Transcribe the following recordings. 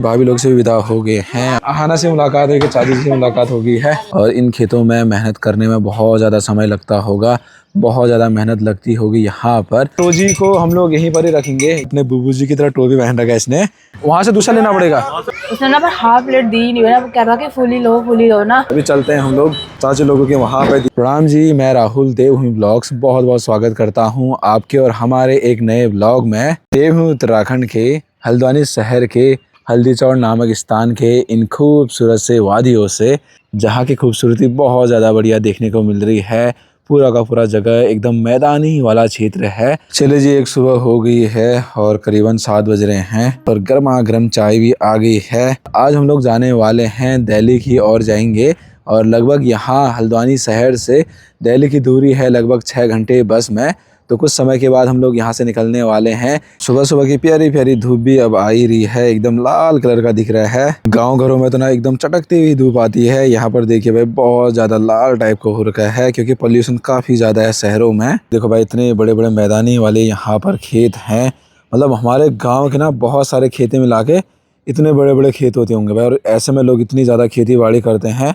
भाभी लोग से भी विदा हो गए हैं। आहाना से मुलाकात है कि चाची से मुलाकात हो गई है। और इन खेतों में मेहनत करने में बहुत ज़्यादा समय लगता होगा, बहुत ज़्यादा मेहनत लगती होगी। यहाँ पर टोजी को हम लोग यहीं पर ही रखेंगे। अपने बुबू जी की तरह टोपी पहन रखा है इसने। वहाँ से दूसरा लेना पड़ेगा। उसने ना पर हाफ प्लेट दी नहीं, ना कह रहा कि फुली लो ना। अभी चलते हैं हम लोग चाची लोगों के वहाँ पे। प्रणाम जी, मैं राहुल देवभूमि ब्लॉग्स बहुत बहुत स्वागत करता हूँ आपके और हमारे एक नए ब्लॉग में। देवभूमि उत्तराखंड के हल्द्वानी शहर के हल्दीचौड़ नामक स्थान के इन खूबसूरत से वादियों से, जहाँ की खूबसूरती बहुत ज़्यादा बढ़िया देखने को मिल रही है। पूरा का पूरा जगह एकदम मैदानी वाला क्षेत्र है। चले जी, एक सुबह हो गई है और करीबन 7 बज रहे हैं और गर्मा गर्म चाय भी आ गई है। आज हम लोग जाने वाले हैं दिल्ली की ओर जाएंगे और लगभग यहाँ हल्द्वानी शहर से दिल्ली की दूरी है लगभग 6 घंटे बस में। तो कुछ समय के बाद हम लोग यहाँ से निकलने वाले हैं। सुबह सुबह की प्यारी प्यारी धूप भी अब आ ही रही है, एकदम लाल कलर का दिख रहा है। गांव घरों में तो ना एकदम चटकती हुई धूप आती है, यहाँ पर देखिए भाई बहुत ज़्यादा लाल टाइप का हो रखा है क्योंकि पोल्यूशन काफ़ी ज़्यादा है शहरों में। देखो भाई इतने बड़े बड़े मैदानी वाले यहाँ पर खेत हैं, मतलब हमारे गाँव के ना बहुत सारे खेतें मिला के इतने बड़े बड़े खेत होते होंगे भाई। और ऐसे में लोग इतनी ज़्यादा खेती बाड़ी करते हैं।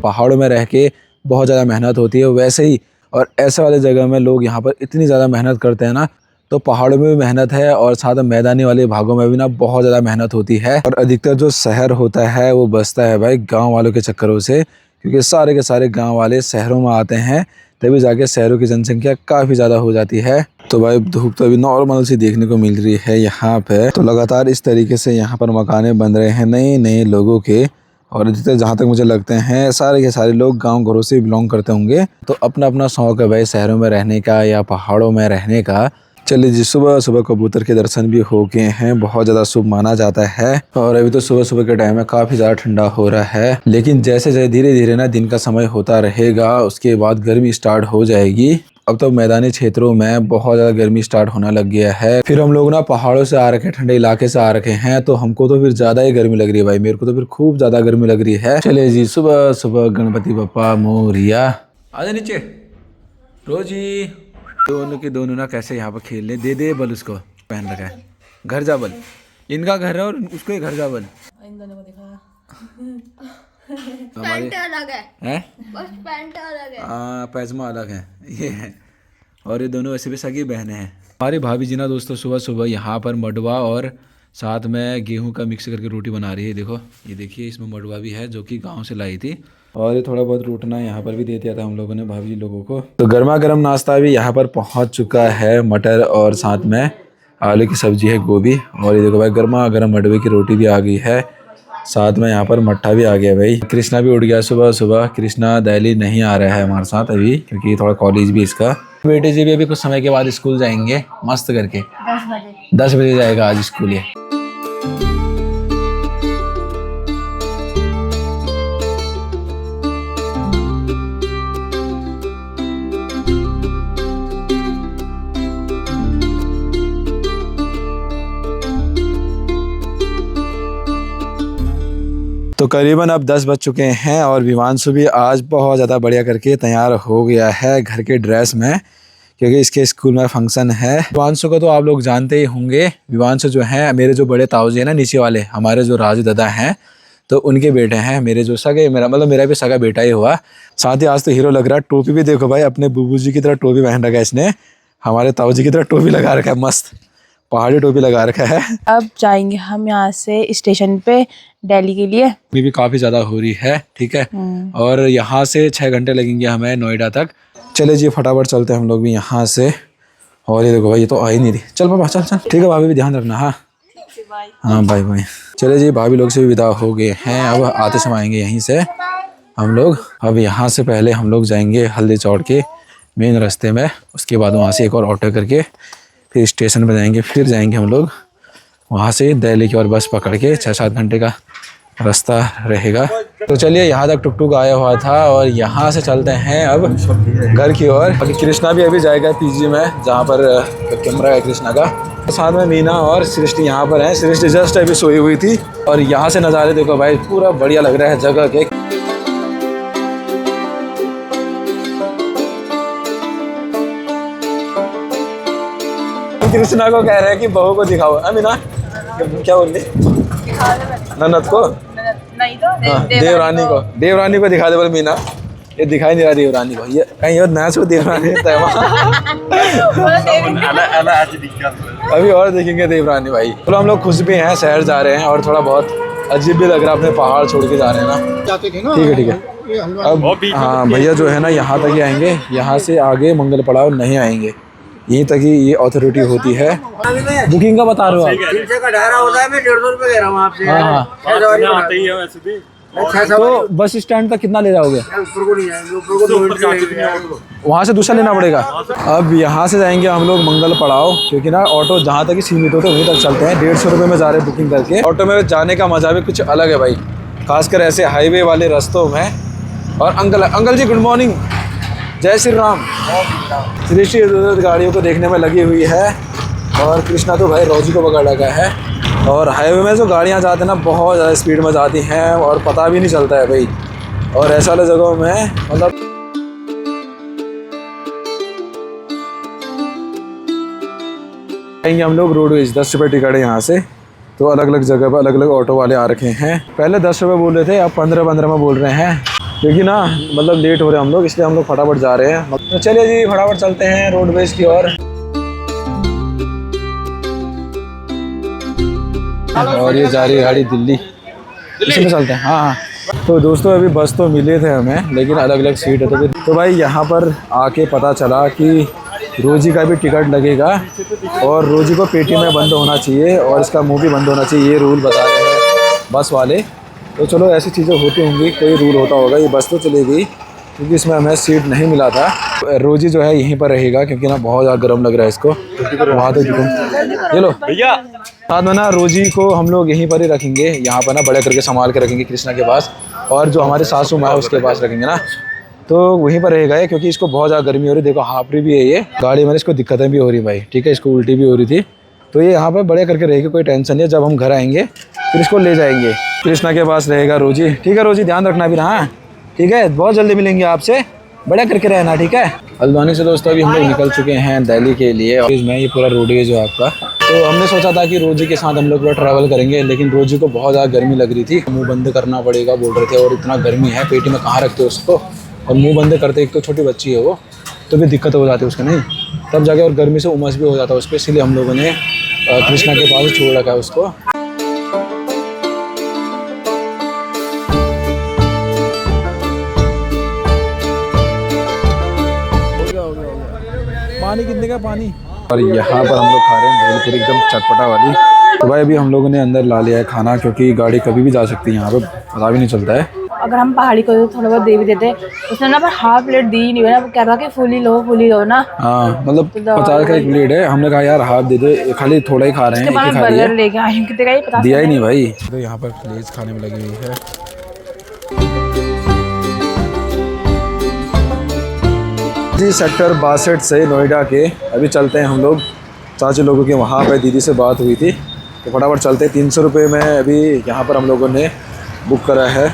पहाड़ों में रह के बहुत ज़्यादा मेहनत होती है वैसे ही, और ऐसे वाले जगह में लोग यहाँ पर इतनी ज़्यादा मेहनत करते हैं ना, तो पहाड़ों में भी मेहनत है और साथ में मैदानी वाले भागों में भी ना बहुत ज़्यादा मेहनत होती है। और अधिकतर जो शहर होता है वो बसता है भाई गांव वालों के चक्करों से, क्योंकि सारे के सारे गांव वाले शहरों में आते हैं, तभी जाके शहरों की जनसंख्या काफ़ी ज़्यादा हो जाती है। तो भाई धूप तो अभी नॉर्मल सी देखने को मिल रही है यहाँ पे। तो लगातार इस तरीके से यहाँ पर मकाने बन रहे हैं नए नए लोगों के। और अधिकतर जहाँ तक मुझे लगते हैं सारे के सारे लोग गांव घरों से बिलोंग करते होंगे। तो अपना अपना शौक है भाई शहरों में रहने का या पहाड़ों में रहने का। चलिए जी, सुबह सुबह कबूतर के दर्शन भी हो गए हैं, बहुत ज़्यादा शुभ माना जाता है। और अभी तो सुबह सुबह के टाइम में काफ़ी ज़्यादा ठंडा हो रहा है, लेकिन जैसे जैसे धीरे धीरे ना दिन का समय होता रहेगा उसके बाद गर्मी स्टार्ट हो जाएगी। अब तो मैदानी क्षेत्रों में बहुत ज़्यादा गर्मी स्टार्ट होना लग गया है। फिर हम लोग ना पहाड़ों से आ रखे, ठंडे इलाके से आ रखे हैं, तो हमको तो फिर ज़्यादा ही गर्मी लग रही है भाई। मेरे को तो फिर खूब ज़्यादा गर्मी लग रही है। चलिए जी, सुबह सुबह गणपति बप्पा मोरिया। आजा नीचे रोजी। दोनों के दोनों ना कैसे यहाँ पर खेल ले। दे दे बल उसको, पहन रखा है। घर जा बल, इनका घर है और उसको ही घर जा बल। इन दोनों को दिखा। पैंट अलग है, बस पैंट अलग है। हाँ पैजमा अलग है ये है। और ये दोनों वैसे भी सगी बहनें हैं। हमारी भाभी जी ना दोस्तों सुबह सुबह यहाँ पर मडवा और साथ में गेहूं का मिक्स करके रोटी बना रही है। देखो ये देखिए, इसमें मडवा भी है जो कि गांव से लाई थी, और ये थोड़ा बहुत रोटना यहाँ पर भी दे दिया था हम लोगों ने भाभी जी लोगों को। तो गर्मा गर्म नाश्ता भी यहाँ पर पहुँच चुका है, मटर और साथ में आलू की सब्जी है, गोभी। और ये देखो भाई गर्मा गर्म मडवे की रोटी भी आ गई है, साथ में यहाँ पर मट्ठा भी आ गया भाई। कृष्णा भी उठ गया सुबह सुबह। कृष्णा दिल्ली नहीं आ रहा है हमारे साथ अभी, क्योंकि थोड़ा कॉलेज भी इसका। बेटे जी भी अभी कुछ समय के बाद स्कूल जाएंगे मस्त करके। 10 बजे जाएगा आज स्कूल ये। तो करीबन अब 10 बज चुके हैं और विवांशु भी आज बहुत ज़्यादा बढ़िया करके तैयार हो गया है घर के ड्रेस में, क्योंकि इसके स्कूल में फंक्शन है। विवांशु को तो आप लोग जानते ही होंगे। विवांशु जो हैं मेरे जो बड़े ताऊजी हैं ना नीचे वाले, हमारे जो राजू दादा हैं, तो उनके बेटे हैं। मेरे जो सगे, मेरा भी सगा बेटा ही हुआ। साथ ही आज तो हीरो लग रहा है। टोपी भी देखो भाई, अपने बुबू जी की तरह टोपी पहन रखा है इसने, हमारे ताऊजी की तरह टोपी लगा रखा है, मस्त पहाड़ी टोपी लगा रखा है। अब जाएंगे हम यहाँ से स्टेशन पे दिल्ली के लिए। भी काफ़ी ज़्यादा हो रही है, ठीक है। और यहाँ से 6 घंटे लगेंगे हमें नोएडा तक। चले जी फटाफट चलते हैं हम लोग भी यहाँ से। और ये देखो भाई ये तो आ ही नहीं रही। चल पापा चल चल, ठीक है। भाभी भी ध्यान रखना। हाँ हाँ बाय बाय। चले जी, भाभी लोग से भी विदा हो गए हैं। अब आते समय आएंगे यहीं से हम लोग। अब यहाँ से पहले हम लोग जाएंगे हल्दीचौड़ के मेन रास्ते में, उसके बाद वहाँ से एक और ऑटो करके फिर स्टेशन पर जाएंगे, फिर जाएंगे हम लोग वहाँ से दिल्ली की और बस पकड़ के 6-7 घंटे का रास्ता रहेगा। तो चलिए यहाँ तक टुक टुक आया हुआ था और यहाँ से चलते हैं अब घर की ओर। बाकी कृष्णा भी अभी जाएगा पीजी में जहाँ पर कैमरा है कृष्णा का। साथ में मीना और सृष्टि यहाँ पर हैं। सृष्टि जस्ट अभी सोई हुई थी और यहाँ से नज़ारे देखो भाई, पूरा बढ़िया लग रहा है जगह के। कृष्णा को कह रहे हैं कि बहू को दिखाओ। मीना क्या बोल रही? ननद को नहीं तो देवरानी को, देवरानी को दिखा दे बोले मीना। ये दिखाई नहीं रहा देवरानी को, ये कहीं और नया सो देवरानी रहता है अभी और देखेंगे देवरानी भाई। चलो हम लोग खुश भी हैं, शहर जा रहे हैं और थोड़ा बहुत अजीब भी लग रहा है, अपने पहाड़ छोड़ के जा रहे हैं ना। ठीक है ठीक है। अब हाँ भैया जो है ना यहाँ तक ही आएंगे, यहाँ से आगे मंगल पड़ाव नहीं आएंगे, यहीं तक ही ये अथॉरिटी होती है। बुकिंग का बता रहे हो आप? 300 का ढारा होता है, मैं 150 रुपए दे रहा हूँ आपसे। हाँ। तो बस स्टैंड तक कितना ले जाओगे? ऊपर को नहीं जाएंगे, ऊपर को 2 मिनट वहाँ से दूसरा लेना पड़ेगा। अब यहाँ से जाएंगे हम लोग मंगल पड़ाव, क्योंकि ना ऑटो जहाँ तक ही सीमित होते वहीं तक चलते हैं। 150 रुपये में जा रहे हैं बुकिंग करके। ऑटो में जाने का मज़ा भी कुछ अलग है भाई, खासकर ऐसे हाईवे वाले रास्तों में। और अंकल जी गुड मॉर्निंग, जय श्री राम। सृष्टि इधर गाड़ियों को देखने में लगी हुई है और कृष्णा तो भाई रोजी को पकड़ लगा है। और हाईवे में जो गाड़ियाँ जाते हैं ना बहुत ज़्यादा स्पीड में जाती हैं और पता भी नहीं चलता है भाई। और ऐसा वाले जगहों में मतलब हम लोग रोडवेज 10 रुपये टिकट है यहाँ से। तो अलग अलग जगह पर अलग अलग ऑटो वाले आ रखे हैं। पहले 10 रुपये बोल रहे थे, अब 15 में बोल रहे हैं, क्योंकि ना मतलब लेट हो रहे हैं हम लोग, इसलिए हम लोग फटाफट जा रहे हैं। तो चलिए जी फटाफट चलते हैं रोडवेज की ओर। और ये जा रही है गाड़ी दिल्ली, इसमें चलते हैं। हाँ। तो दोस्तों अभी बस तो मिले थे हमें, लेकिन अलग अलग सीट है। तो भाई यहाँ पर आके पता चला कि रोजी का भी टिकट लगेगा और रोजी को पेटी में बंद होना चाहिए और इसका मुंह भी बंद होना चाहिए, ये रूल बता रहे हैं बस वाले। तो चलो ऐसी चीज़ें होती होंगी, कोई रूल होता होगा। ये बस तो चली गई क्योंकि इसमें हमें सीट नहीं मिला था। रोजी जो है यहीं पर रहेगा क्योंकि ना बहुत ज़्यादा गर्म लग रहा है इसको। वहाँ तो ये लो भैया, साथ में ना रोजी को हम लोग यहीं पर ही रखेंगे, यहाँ पर ना बड़े करके संभाल के रखेंगे कृष्णा के पास। और जो हमारे सासू माँ है उसके पास रखेंगे ना, तो वहीं पर रहेगा ये, क्योंकि इसको बहुत ज़्यादा गर्मी हो रही है। देखो हाफरी भी है ये गाड़ी में, इसको दिक्कतें भी हो रही भाई। ठीक है, इसको उल्टी भी हो रही थी, तो ये यहाँ पर बड़े करके रहेगी, कोई टेंशन नहीं है। जब हम घर आएंगे फिर इसको ले जाएंगे, कृष्णा के पास रहेगा रोजी। ठीक है रोजी, ध्यान रखना भी ना। हाँ ठीक है, बहुत जल्दी मिलेंगे आपसे, बड़ा करके रहना। ठीक है। हल्द्वानी से दोस्तों अभी हम लोग निकल चुके हैं दिल्ली के लिए। और इसमें ये पूरा रोडवेज है आपका। तो हमने सोचा था कि रोजी के साथ हम लोग पूरा ट्रैवल करेंगे, लेकिन रोजी को बहुत ज़्यादा गर्मी लग रही थी, मुंह बंद करना पड़ेगा बोल रहे थे। और इतना गर्मी है, पेटी में कहाँ रखते उसको, और मुंह बंद करते, एक तो छोटी बच्ची है वो, तो भी दिक्कत हो जाती है उसको, नहीं तब जाके, और गर्मी से उमस भी हो जाता है उसको। इसीलिए हम लोगों ने कृष्णा के पास छोड़ रखा है उसको। पानी कितने का पानी? और यहाँ पर हम लोग खा रहे हैं भेलपुरी एकदम चटपटा वाली। तो भाई अभी हम लोगों ने अंदर ला लिया है खाना, क्योंकि गाड़ी कभी भी जा सकती है यहाँ पे, पता भी नहीं चलता है। अगर हम पहाड़ी को थोड़ा बहुत दे भी देते, उसने ना पर हाफ प्लेट दी नहीं है ना, कह रहा कि फुली लो ना। हाँ मतलब 50 का एक प्लेट है, हमने कहा यार हाफ दे दे, खाली थोड़ा ही खा रहे हैं, एक ही खा रही है। लेके आए कितने का ये पता दिया ही नहीं भाई। तो यहाँ पर प्लेट्स खाने में लगी हुई है। जी सेक्टर 62 से नोएडा के अभी चलते हैं हम लोग चाची लोगों के वहाँ पे। दीदी से बात हुई थी तो फटाफट चलते हैं। 300 रुपये में अभी यहाँ पर हम लोगों ने बुक करा है,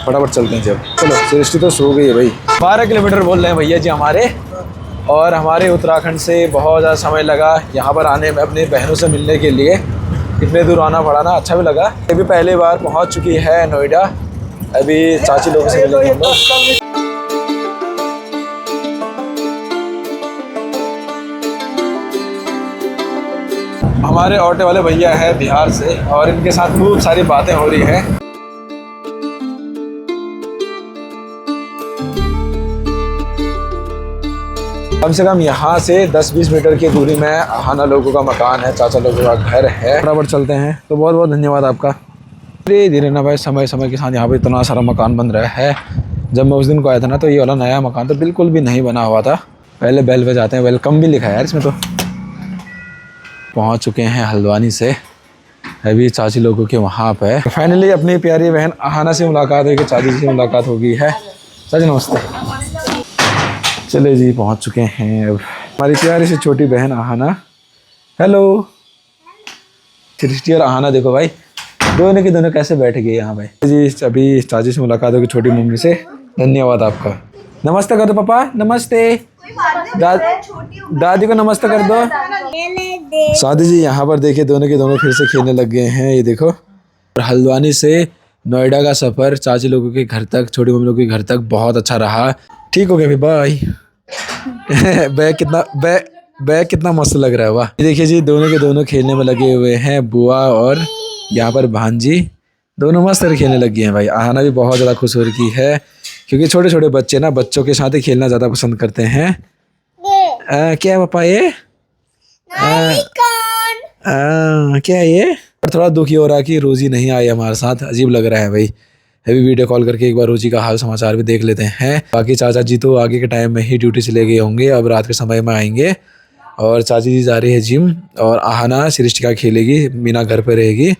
फटाफट चलते हैं। जब चलो सृष्टि तो सो गई है भाई। 12 किलोमीटर बोल रहे हैं भैया जी हमारे, और हमारे उत्तराखंड से बहुत ज़्यादा समय लगा यहाँ पर आने में, अपनी बहनों से मिलने के लिए। इतने दूर आना पड़ा ना, अच्छा भी लगा। अभी पहली बार पहुँच चुकी है नोएडा, अभी चाची लोगों से मिलेंगे हम लोग। हमारे ऑटो वाले भैया है बिहार से, और इनके साथ खूब सारी बातें हो रही हैं। कम से कम यहाँ से 10-20 मीटर की दूरी में हाना लोगों का मकान है, चाचा लोगों का घर है। बराबर चलते हैं। तो बहुत बहुत धन्यवाद आपका। धीरे धीरे ना भाई समय समय के साथ यहाँ पे इतना सारा मकान बन रहा है। जब मैं उस दिन को आया था ना, तो ये वाला नया मकान तो बिल्कुल भी नहीं बना हुआ था। पहले बेल पे जाते हैं, वेलकम भी लिखा है यार इसमें। तो पहुँच चुके हैं हल्द्वानी से, अभी चाची लोगों के वहाँ पे फाइनली अपनी प्यारी बहन आहाना से मुलाकात हुई, चाची जी से मुलाकात हो गई है। चाची नमस्ते। चले जी पहुँच चुके हैं अब हमारी प्यारी सी छोटी बहन आहाना। हेलो सृष्टि और आहाना देखो भाई दोनों के दोनों कैसे बैठ गए यहाँ भाई जी। अभी चाची से मुलाकात होगी छोटी मम्मी से। धन्यवाद आपका। नमस्ते कर दो पापा। नमस्ते दादी को नमस्ते कर दो। सादी जी यहाँ पर देखिए दोनों के दोनों फिर से खेलने लग गए हैं। ये देखो हल्द्वानी से नोएडा का सफ़र चाची लोगों के घर तक छोटी मम्मी लोगों के घर तक बहुत अच्छा रहा। ठीक हो गया फिर बाय। बैग कितना मस्त लग रहा है वाह। देखिए जी दोनों के दोनों खेलने में लगे हुए हैं। बुआ और यहाँ पर भांजी दोनों मस्त खेलने लग गए हैं भाई। आहाना भी बहुत ज़्यादा खुश हो रही है क्योंकि छोटे छोटे बच्चे ना बच्चों के साथ ही खेलना ज़्यादा पसंद करते हैं। क्या है पापा ये क्या है ये। थोड़ा दुखी हो रहा है कि रोजी नहीं आई हमारे साथ। अजीब लग रहा है भाई। अभी वीडियो कॉल करके एक बार रोजी का हाल समाचार भी देख लेते हैं। बाकी चाचा जी तो आगे के टाइम में ही ड्यूटी से ले गए होंगे, अब रात के समय में आएंगे। और चाची जी जा रही है जिम और आहाना सृष्टिका खेलेगी, मीना घर पे रहेगी।